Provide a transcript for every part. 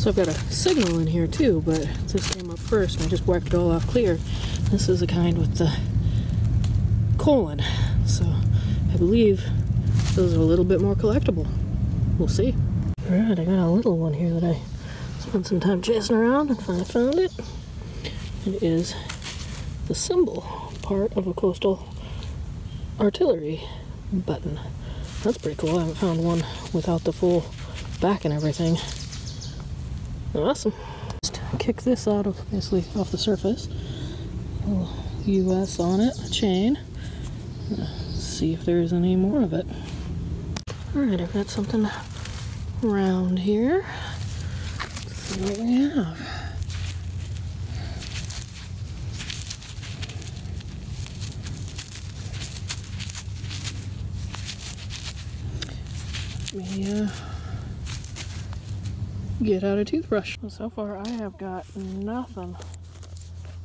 So I've got a signal in here too, but this came up first and I just whacked it all off clear. This is the kind with the colon, so I believe those are a little bit more collectible. We'll see. Alright, I got a little one here that I spent some time chasing around and finally found it. It is the symbol part of a coastal artillery button. That's pretty cool. I haven't found one without the full back and everything. Awesome. Just kick this out of, basically off the surface. A little US on it, a chain. See if there's any more of it. Alright, I've got something round here. Let's see what we have. Let me get out a toothbrush. So far I have got nothing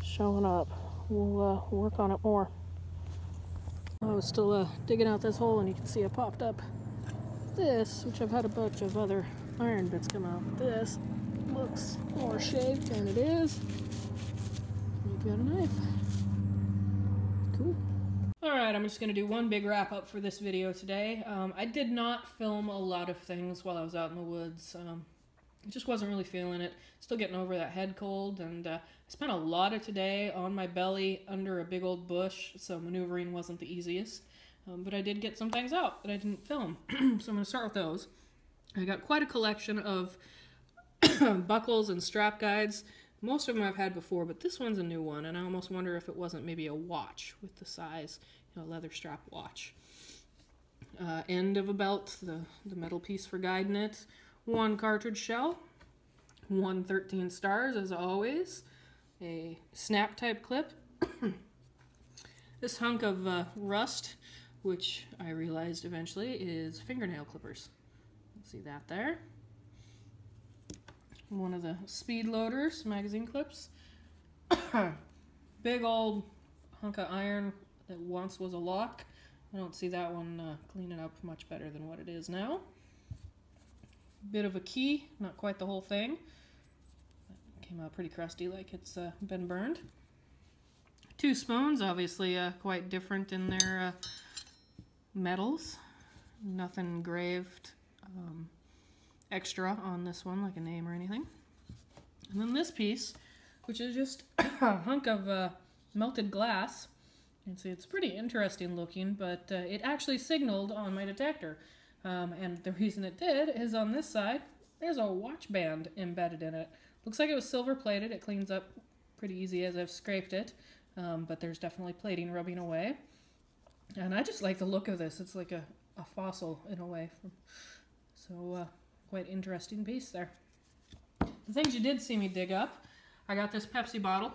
showing up. We'll work on it more. I was still digging out this hole and you can see I popped up this, which I've had a bunch of other iron bits come out. This looks more shaped than it is. You've got a knife. Cool. Alright, I'm just going to do one big wrap up for this video today. I did not film a lot of things while I was out in the woods. I just wasn't really feeling it. Still getting over that head cold, and I spent a lot of today on my belly under a big old bush, so maneuvering wasn't the easiest. But I did get some things out that I didn't film, so I'm going to start with those. I got quite a collection of buckles and strap guides. Most of them I've had before, but this one's a new one, and I almost wonder if it wasn't maybe a watch with the size, you know, leather strap watch. End of a belt, the metal piece for guiding it. One cartridge shell, 13 stars as always, a snap type clip, this hunk of rust, which I realized eventually is fingernail clippers. See that there? One of the speed loaders, magazine clips, big old hunk of iron that once was a lock. I don't see that one cleaning up much better than what it is now. Bit of a key, not quite the whole thing. Came out pretty crusty, like it's been burned. Two spoons, obviously quite different in their metals. Nothing engraved extra on this one, like a name or anything. And then this piece, which is just a hunk of melted glass. You can see it's pretty interesting looking, but it actually signaled on my detector. And the reason it did is on this side, there's a watch band embedded in it. Looks like it was silver plated. It cleans up pretty easy as I've scraped it, but there's definitely plating rubbing away. And I just like the look of this. It's like a fossil in a way. So quite interesting piece there. The things you did see me dig up, I got this Pepsi bottle,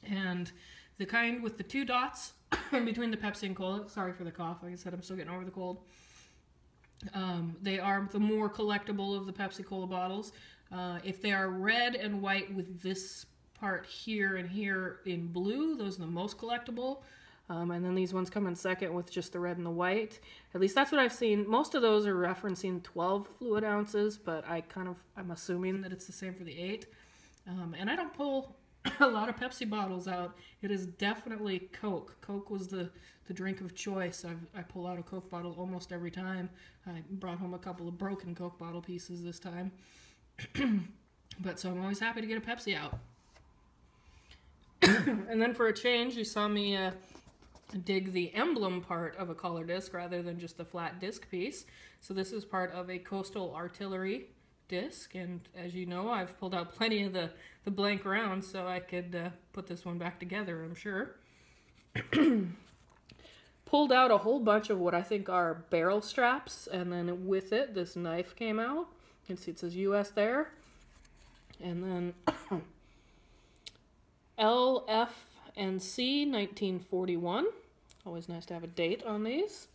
and the kind with the two dots in between the Pepsi and Cola. Sorry for the cough. Like I said, I'm still getting over the cold. They are the more collectible of the Pepsi Cola bottles. If they are red and white with this part here and here in blue, those are the most collectible. And then these ones come in second with just the red and the white. At least that's what I've seen. Most of those are referencing 12 fluid ounces, but I'm assuming that it's the same for the 8. And I don't pull a lot of Pepsi bottles out. It is definitely Coke. Coke was the drink of choice. I pull out a Coke bottle almost every time. I brought home a couple of broken Coke bottle pieces this time. But so I'm always happy to get a Pepsi out. And then for a change, you saw me dig the emblem part of a collar disc rather than just the flat disc piece. So this is part of a coastal artillery disc, and as you know, I've pulled out plenty of the blank rounds so I could put this one back together, I'm sure. Pulled out a whole bunch of what I think are barrel straps, and then with it, this knife came out. You can see it says US there. And then LF and C 1941. Always nice to have a date on these.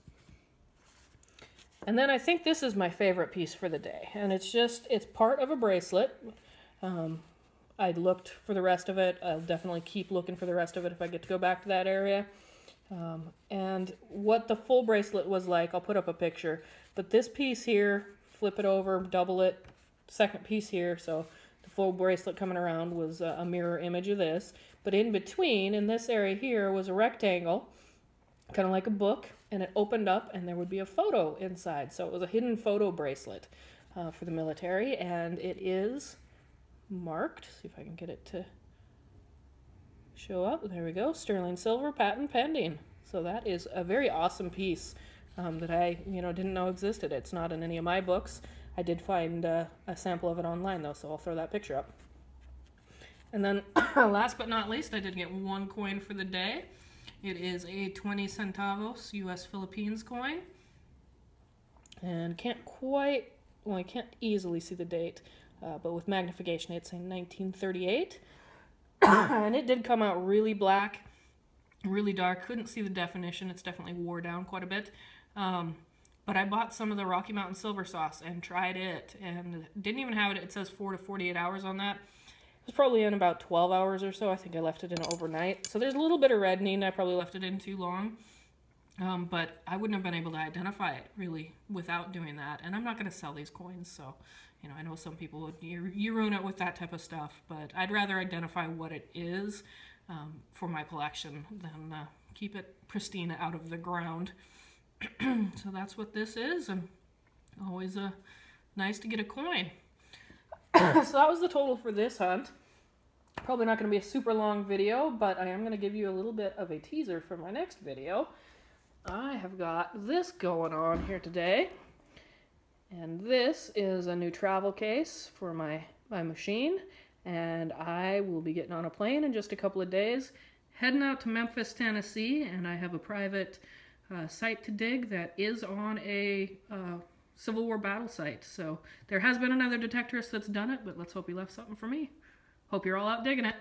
And then I think this is my favorite piece for the day, and it's part of a bracelet. I looked for the rest of it. I'll definitely keep looking for the rest of it if I get to go back to that area. And what the full bracelet was like, I'll put up a picture. But this piece here, flip it over, double it, second piece here, so the full bracelet coming around was a mirror image of this. But in between, in this area here, was a rectangle, kind of like a book, and it opened up and there would be a photo inside. So it was a hidden photo bracelet for the military, and it is marked. See if I can get it to show up. There we go. Sterling silver, patent pending. So that is a very awesome piece that I didn't know existed. It's not in any of my books. I did find a sample of it online though, so I'll throw that picture up. And then last but not least, I did get one coin for the day. It is a 20 centavos US Philippines coin. And I can't easily see the date, but with magnification it's in 1938. And it did come out really black, really dark. Couldn't see the definition. It's definitely wore down quite a bit. But I bought some of the Rocky Mountain silver sauce and tried it, and didn't even have it. It says 4 to 48 hours on that. It was probably in about 12 hours or so. I think I left it in overnight. So there's a little bit of reddening. I probably left it in too long. But I wouldn't have been able to identify it really without doing that. And I'm not going to sell these coins, so I know some people would, you ruin it with that type of stuff, but I'd rather identify what it is for my collection than keep it pristine out of the ground. So that's what this is, and always nice to get a coin. So that was the total for this hunt. Probably not going to be a super long video, but I am going to give you a little bit of a teaser for my next video. I have got this going on here today. And this is a new travel case for my machine, and I will be getting on a plane in just a couple of days, heading out to Memphis, Tennessee, and I have a private site to dig that is on a Civil War battle site. So there has been another detectorist that's done it, but let's hope he left something for me. Hope you're all out digging it.